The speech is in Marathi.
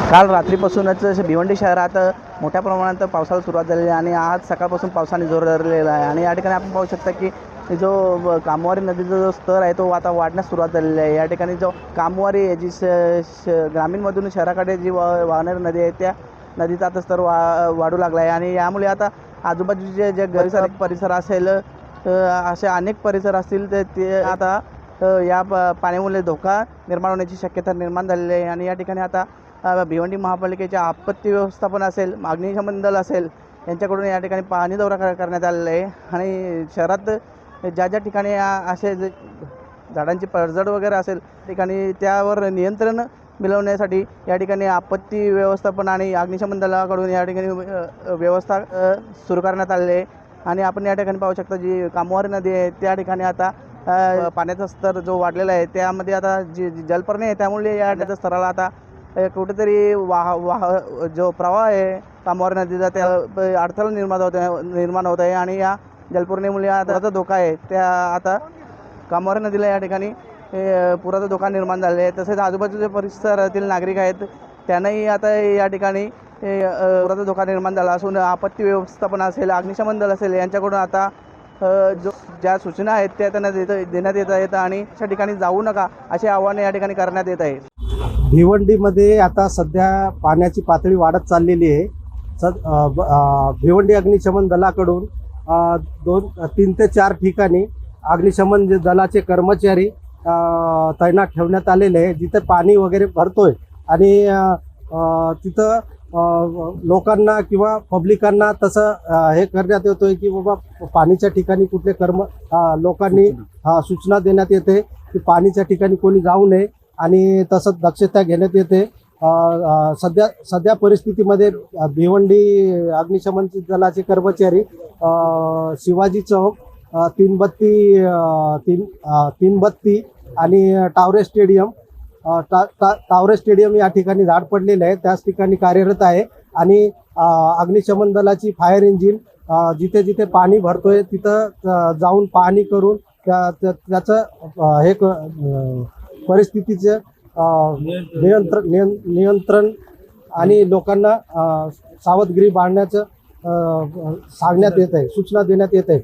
काल रात्रीपासूनच भिवंडी शहरात मोठ्या प्रमाणात पावसाला सुरुवात झालेली आहे आणि आज सकाळपासून पावसाने जोर धरलेला आहे आणि या ठिकाणी आपण पाहू शकता की जो कामवारी नदीचा जो स्तर आहे तो आता वाढण्यास सुरुवात झालेली आहे। या ठिकाणी जो कामवारी आहे जी ग्रामीणमधून शहराकडे जी वाहणारी नदी आहे त्या नदीचा आता स्तर वाढू लागला आहे आणि यामुळे आता आजूबाजूचे जे परिसर असेल असे अनेक परिसर असतील ते आता या पाण्यामुळे धोका निर्माण होण्याची शक्यता निर्माण झालेली आहे आणि या ठिकाणी आता भिवंडी महापालिकेच्या आपत्ती व्यवस्थापन असेल, अग्निशमन दल असेल यांच्याकडून या ठिकाणी पाहणी दौरा करण्यात आलेला आहे आणि शहरात ज्या ज्या ठिकाणी असे झाडांची पडझड वगैरे असेल ठिकाणी त्यावर नियंत्रण मिळवण्यासाठी या ठिकाणी आपत्ती व्यवस्थापन आणि अग्निशमन दलाकडून या ठिकाणी व्यवस्था सुरू करण्यात आलेली आहे आणि आपण या ठिकाणी पाहू शकता जी कामवारी नदी आहे त्या ठिकाणी आता पाण्याचा स्तर जो वाढलेला आहे त्यामध्ये आता जी जलपर्णी आहे त्यामुळे या नदीच्या स्तराला आता कुठेतरी जो प्रवाह आहे कामवारी नदीचा त्या अडथळा निर्माण होत आहे आणि या जलपूर्णेमुळे आता धोका आहे त्या आता कामवारी नदीला या ठिकाणी पुराचा धोका निर्माण झालेला आहे। तसेच आजूबाजूच्या परिसरातील नागरिक आहेत त्यांनाही आता या ठिकाणी पुराचा धोका निर्माण झाला असून आपत्ती व्यवस्थापन असेल, अग्निशमन दल असेल यांच्याकडून आता ज्या सूचना आहेत त्या त्यांना देण्यात येत आहेत आणि अशा ठिकाणी जाऊ नका असे आवाहन या ठिकाणी करण्यात येत आहे। भिवंडीमध्ये आता सध्या पाण्याची पातळी वाढत चाललेली आहे। भिवंडी अग्निशमन दलाकडून 3 ते 4 ठिकाणी अग्निशमन दलाचे कर्मचारी तैनात ठेवण्यात आलेले आहे जिथे पाणी वगैरे भरतोय आणि तिथं लोकांना किंवा पब्लिकांना तसं हे करण्यात येतोय की बाबा पाणीच्या ठिकाणी कुठले लोकांनी सूचना देण्यात येते की पाणीच्या ठिकाणी कोणी जाऊ नये आणि तसंच दक्षता घेण्यात येते। सध्या परिस्थितीमध्ये भिवंडी अग्निशमन दलाचे कर्मचारी शिवाजी चौक, तीनबत्ती आणि टावरे स्टेडियम या ठिकाणी झाड पडलेले आहे त्याच ठिकाणी कार्यरत आहे आणि अग्निशमन दलाची फायर इंजिन जिथे जिथे पाणी भरतोय तिथं जाऊन पाहणी करून त्याचं हे परिस्थितीचं नियंत्रण आणि लोकांना सावधगिरी बाळगण्याचं सांगण्यात येत आहे, सूचना देण्यात येत आहे।